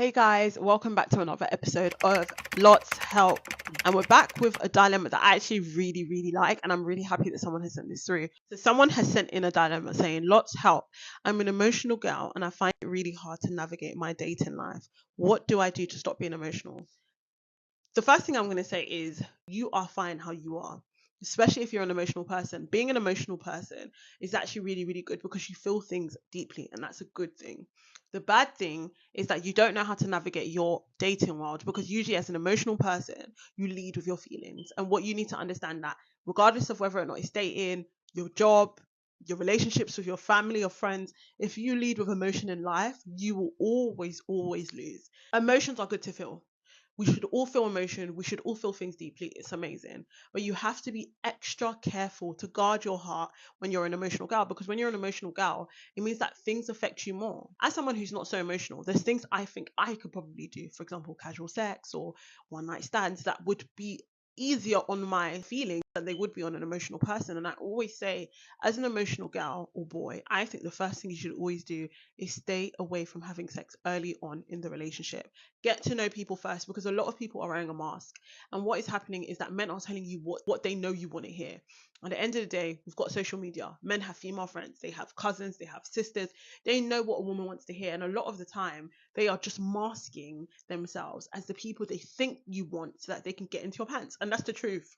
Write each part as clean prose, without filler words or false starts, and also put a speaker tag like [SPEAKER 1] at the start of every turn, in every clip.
[SPEAKER 1] Hey guys, welcome back to another episode of Lottshelp. And we're back with a dilemma that I actually really like, and I'm really happy that someone has sent this through. So someone has sent in a dilemma saying, Lottshelp, I'm an emotional girl and I find it really hard to navigate my dating life. What do I do to stop being emotional? The first thing I'm going to say is you are fine how you are. Especially if you're an emotional person. Being an emotional person is actually really good because you feel things deeply, and that's a good thing. The bad thing is that you don't know how to navigate your dating world, because usually as an emotional person, you lead with your feelings. And what you need to understand, that regardless of whether or not it's dating, your job, your relationships with your family or friends, if you lead with emotion in life, you will always lose. Emotions are good to feel. We should all feel emotion. We should all feel things deeply. It's amazing. But you have to be extra careful to guard your heart when you're an emotional gal, because when you're an emotional gal, it means that things affect you more. As someone who's not so emotional, there's things I think I could probably do. For example, casual sex or one night stands that would be easier on my feelings than they would be on an emotional person. And I always say, as an emotional gal or boy, I think the first thing you should always do is stay away from having sex early on in the relationship. Get to know people first, because a lot of people are wearing a mask. And what is happening is that men are telling you what they know you want to hear. At the end of the day, we've got social media. Men have female friends, they have cousins, they have sisters. They know what a woman wants to hear. And a lot of the time, they are just masking themselves as the people they think you want so that they can get into your pants. And that's the truth.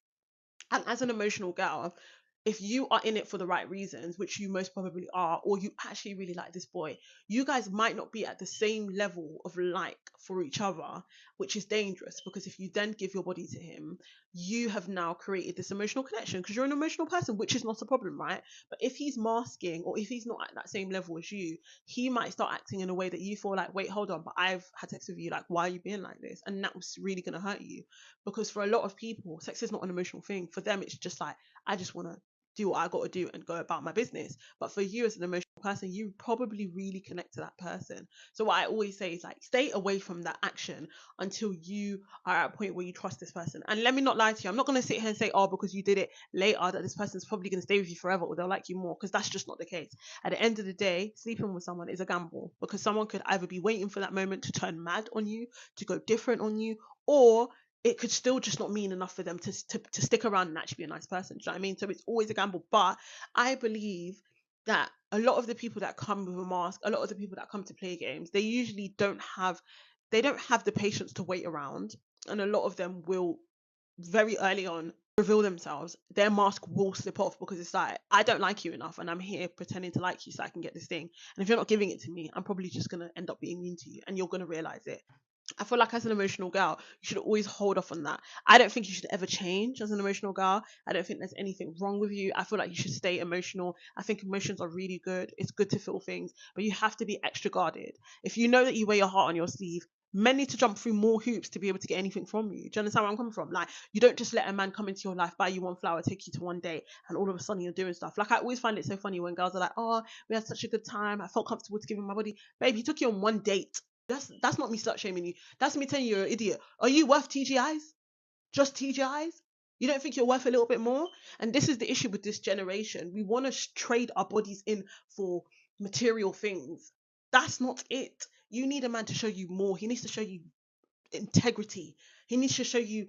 [SPEAKER 1] And as an emotional girl, if you are in it for the right reasons, which you most probably are, or you actually really like this boy, you guys might not be at the same level of like for each other, which is dangerous, because if you then give your body to him, you have now created this emotional connection because you're an emotional person, which is not a problem, right? But if he's masking, or if he's not at that same level as you, he might start acting in a way that you feel like, wait, hold on, but I've had sex with you, like, why are you being like this? And that was really going to hurt you, because for a lot of people, sex is not an emotional thing. For them, it's just like, I just want to do what I got to do and go about my business. But for you as an emotional person, you probably really connect to that person. So what I always say is, like, stay away from that action until you are at a point where you trust this person. And let me not lie to you, I'm not going to sit here and say, oh, because you did it later, that this person's probably going to stay with you forever or they'll like you more, because that's just not the case. At the end of the day, sleeping with someone is a gamble, because someone could either be waiting for that moment to turn mad on you, to go different on you, or it could still just not mean enough for them to stick around and actually be a nice person. Do you know what I mean? So it's always a gamble. But I believe that a lot of the people that come with a mask, a lot of the people that come to play games, they don't have the patience to wait around. And a lot of them will very early on reveal themselves. Their mask will slip off, because it's like, I don't like you enough and I'm here pretending to like you so I can get this thing. And if you're not giving it to me, I'm probably just going to end up being mean to you, and you're going to realize it. I feel like as an emotional girl, you should always hold off on that. I don't think you should ever change as an emotional girl. I don't think there's anything wrong with you. I feel like you should stay emotional. I think emotions are really good. It's good to feel things, but you have to be extra guarded. If you know that you wear your heart on your sleeve, men need to jump through more hoops to be able to get anything from you. Do you understand where I'm coming from? Like, you don't just let a man come into your life, buy you one flower, take you to one date, and all of a sudden you're doing stuff. Like, I always find it so funny when girls are like, oh, we had such a good time, I felt comfortable to give him my body. Babe, he took you on one date. That's not me slut shaming you. That's me telling you you're an idiot. Are you worth TGIs? Just TGIs? You don't think you're worth a little bit more? And this is the issue with this generation. We want to trade our bodies in for material things. That's not it. You need a man to show you more. He needs to show you integrity. He needs to show you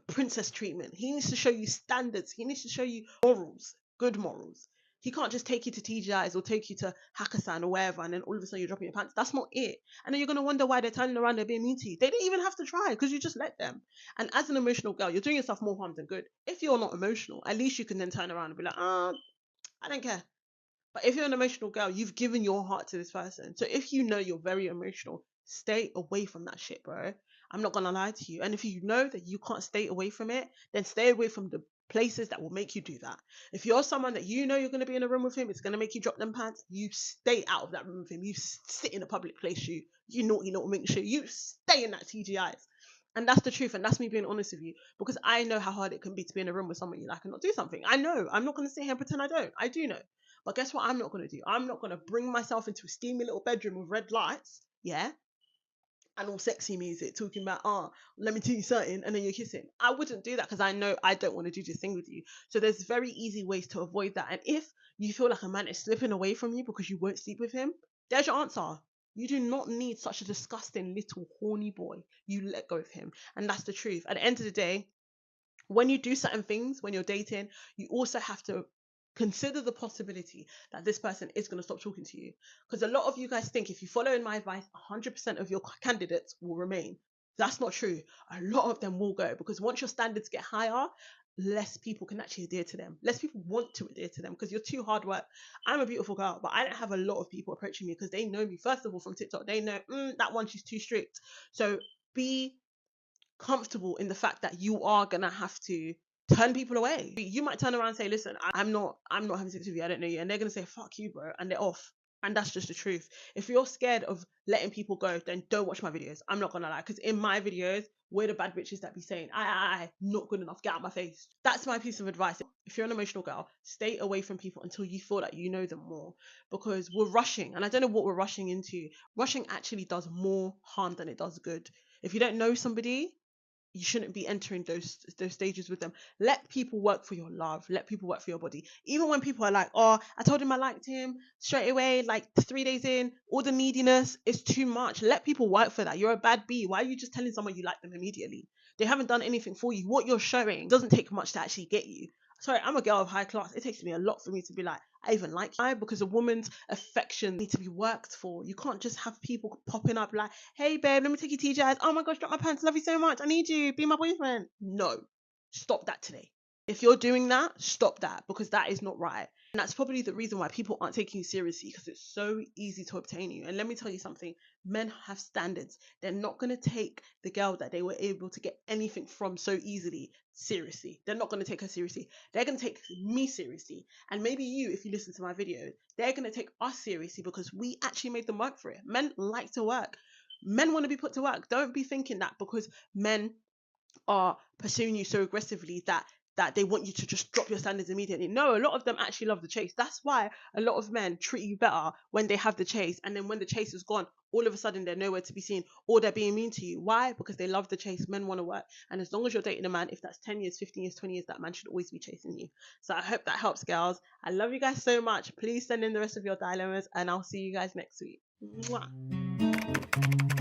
[SPEAKER 1] princess treatment. He needs to show you standards. He needs to show you morals, good morals. He can't just take you to TGI's or take you to Hakkasan or wherever, and then all of a sudden you're dropping your pants. That's not it. And then you're going to wonder why they're turning around, they're being mean to you. They didn't even have to try, because you just let them. And as an emotional girl, you're doing yourself more harm than good. If you're not emotional, at least you can then turn around and be like, I don't care. But if you're an emotional girl, you've given your heart to this person. So if you know you're very emotional, stay away from that shit, bro. I'm not gonna lie to you. And if you know that you can't stay away from it, then stay away from the places that will make you do that. If you're someone that you know you're gonna be in a room with him, it's gonna make you drop them pants, you stay out of that room with him. You sit in a public place, you naughty little mink shit. You stay in that TGI's. And that's the truth. And that's me being honest with you, because I know how hard it can be to be in a room with someone you like and not do something. I know. I'm not going to sit here and pretend I don't. I do know. But guess what I'm not going to do? I'm not going to bring myself into a steamy little bedroom with red lights, yeah, and all sexy music talking about, let me tell you something, and then you're kissing. I wouldn't do that, because I know I don't want to do this thing with you. So there's very easy ways to avoid that. And if you feel like a man is slipping away from you because you won't sleep with him, there's your answer. You do not need such a disgusting little horny boy. You let go of him. And that's the truth. At the end of the day, when you do certain things, when you're dating, you also have to consider the possibility that this person is going to stop talking to you. Because a lot of you guys think if you follow in my advice, 100% of your candidates will remain. That's not true. A lot of them will go, because once your standards get higher, less people can actually adhere to them. Less people want to adhere to them because you're too hard work. I'm a beautiful girl, but I don't have a lot of people approaching me because they know me, first of all, from TikTok. They know that one, she's too strict. So be comfortable in the fact that you are gonna have to turn people away. You might turn around and say, listen, I'm not having sex with you, I don't know you, and they're gonna say, fuck you, bro, and they're off. And that's just the truth. If you're scared of letting people go, then don't watch my videos. I'm not gonna lie, because in my videos, we're the bad bitches that be saying, I, not good enough, get out my face. That's my piece of advice. If you're an emotional girl, stay away from people until you feel that you know them more, because we're rushing, and I don't know what we're rushing into. Rushing actually does more harm than it does good. If you don't know somebody, you shouldn't be entering those stages with them. Let people work for your love. Let people work for your body. Even when people are like, oh, I told him I liked him straight away, like 3 days in, all the neediness is too much. Let people work for that. You're a bad bee. Why are you just telling someone you like them immediately? They haven't done anything for you. What you're showing doesn't take much to actually get you. Sorry, I'm a girl of high class. It takes me a lot for me to be like, I even like you. Because a woman's affection needs to be worked for. You can't just have people popping up like, hey babe, let me take you to TGI's. Oh my gosh, drop my pants. Love you so much. I need you. Be my boyfriend. No, stop that today. If you're doing that, stop that, because that is not right. And that's probably the reason why people aren't taking you seriously, because it's so easy to obtain you. And let me tell you something, men have standards. They're not going to take the girl that they were able to get anything from so easily seriously. They're not going to take her seriously. They're going to take me seriously. And maybe you, if you listen to my videos, they're going to take us seriously because we actually made them work for it. Men like to work. Men want to be put to work. Don't be thinking that because men are pursuing you so aggressively that they want you to just drop your standards immediately. No, a lot of them actually love the chase. That's why a lot of men treat you better when they have the chase, and then when the chase is gone, all of a sudden they're nowhere to be seen, or they're being mean to you. Why? Because they love the chase. Men want to work, and as long as you're dating a man, if that's 10 years, 15 years, 20 years, that man should always be chasing you. So I hope that helps, girls. I love you guys so much. Please send in the rest of your dilemmas, and I'll see you guys next week. Mwah.